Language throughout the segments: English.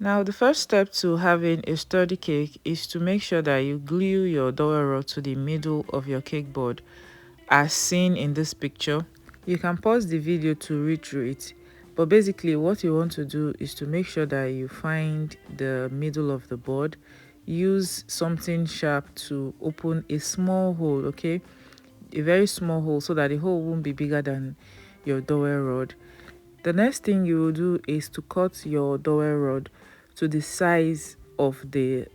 Now, the first step to having a sturdy cake is to make sure that you glue your dowel rod to the middle of your cake board, as seen in this picture. You can pause the video to read through it, but basically what you want to do is to make sure that you find the middle of the board. Use something sharp to open a small hole, okay, a very small hole, so that the hole won't be bigger than your dowel rod. The next thing you will do is to cut your dowel rod to the size of the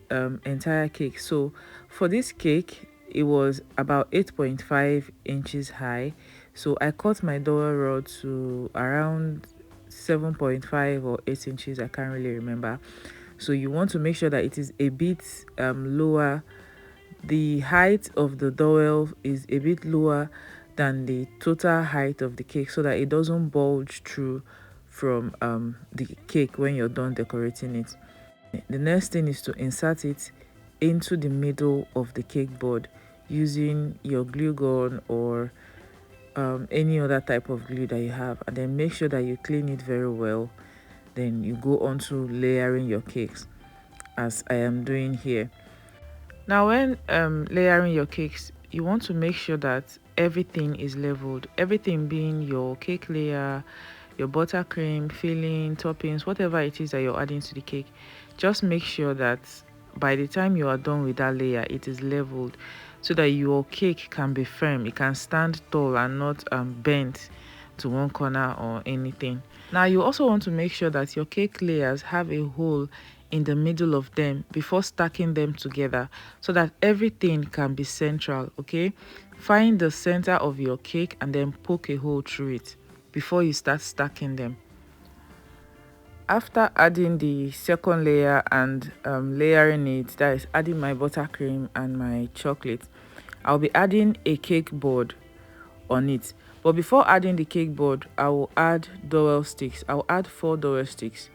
entire cake. So for this cake, it was about 8.5 inches high. So I cut my dowel rod to around 7.5 or 8 inches. I can't really remember. So you want to make sure that it is a bit lower. The height of the dowel is a bit lower than the total height of the cake, so that it doesn't bulge through from the cake when you're done decorating it. The next thing is to insert it into the middle of the cake board using your glue gun or any other type of glue that you have, and then make sure that you clean it very well. Then you go on to layering your cakes, as I am doing here. Now, when layering your cakes, you want to make sure that everything is leveled, everything being your cake layer, your buttercream, filling, toppings, whatever it is that you're adding to the cake. Just make sure that by the time you are done with that layer, it is leveled, so that your cake can be firm, it can stand tall and not bent to one corner or anything. Now, you also want to make sure that your cake layers have a hole in the middle of them before stacking them together, so that everything can be central. Okay, find the center of your cake and then poke a hole through it before you start stacking them. After adding the second layer and layering it, that is adding my buttercream and my chocolate, I'll be adding a cake board on it. But before adding the cake board, I will add dowel sticks. I'll add 4 dowel sticks.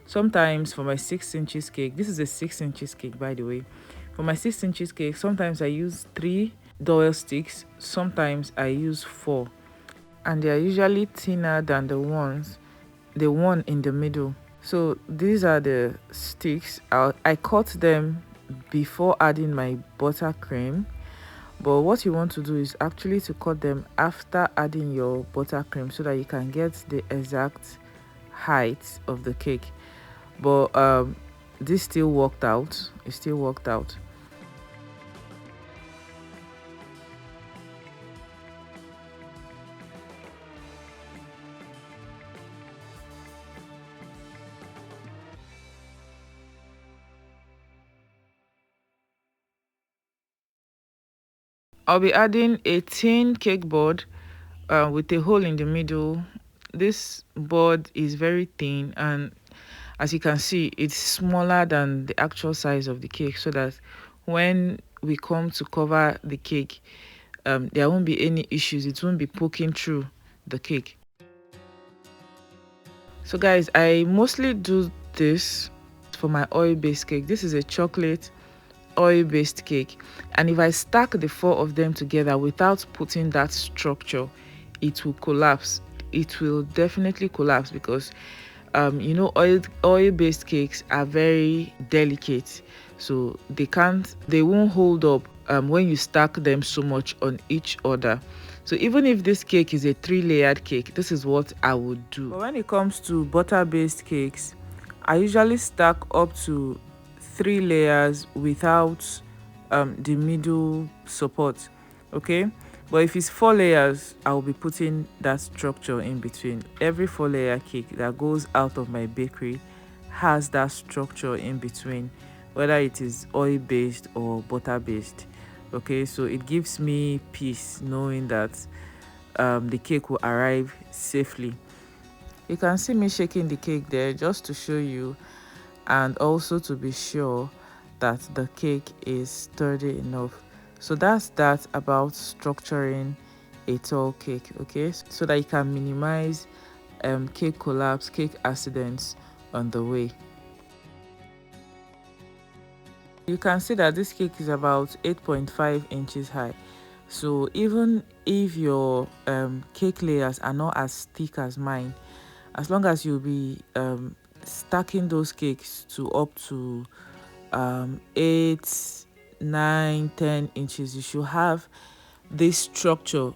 Sometimes for my 6 inches cake, this is a 6 inches cake, by the way. For my 6 inches cake, sometimes I use 3 dowel sticks, sometimes I use 4, and they are usually thinner than the one in the middle. So these are the sticks. I cut them before adding my buttercream. But what you want to do is actually to cut them after adding your buttercream, so that you can get the exact height of the cake. But this still worked out. It still worked out. I'll be adding a thin cake board with a hole in the middle. This board is very thin, and as you can see, it's smaller than the actual size of the cake, so that when we come to cover the cake, there won't be any issues. It won't be poking through the cake. So guys, I mostly do this for my oil-based cake. This is a chocolate oil-based cake, and if I stack the 4 of them together without putting that structure, it will collapse. It will definitely collapse, because you know, oil-based cakes are very delicate, so they won't hold up when you stack them so much on each other. So even if this cake is a 3-layered cake, this is what I would do. But when it comes to butter-based cakes, I usually stack up to 3 layers without the middle support. Okay, but if it's 4 layers, I'll be putting that structure in between. Every 4-layer cake that goes out of my bakery has that structure in between, whether it is oil-based or butter-based. Okay, so it gives me peace knowing that the cake will arrive safely. You can see me shaking the cake there just to show you, and also to be sure that the cake is sturdy enough. So that's that about structuring a tall cake, okay, so that you can minimize cake collapse, cake accidents on the way. You can see that this cake is about 8.5 inches high. So even if your cake layers are not as thick as mine, as long as you'll be stacking those cakes to up to 8, 9, 10 inches, you should have this structure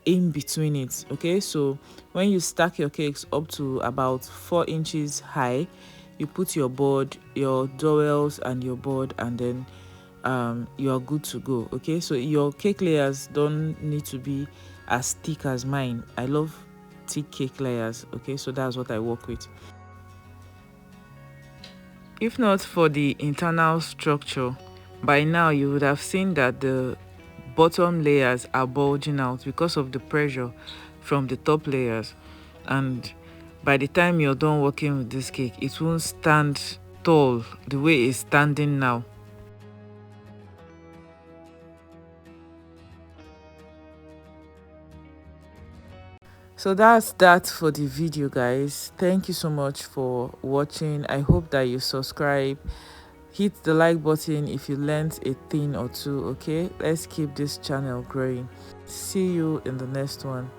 in between it. Okay, so when you stack your cakes up to about 4 inches high, you put your board, your dowels and your board, and then you are good to go. Okay, so your cake layers don't need to be as thick as mine. I love thick cake layers. Okay, so that's what I work with. If not for the internal structure, by now you would have seen that the bottom layers are bulging out because of the pressure from the top layers, and by the time you're done working with this cake, it won't stand tall the way it's standing now. So that's that for the video, guys. Thank you so much for watching. I hope that you subscribe, hit the like button if you learned a thing or two. Okay, let's keep this channel growing. See you in the next one.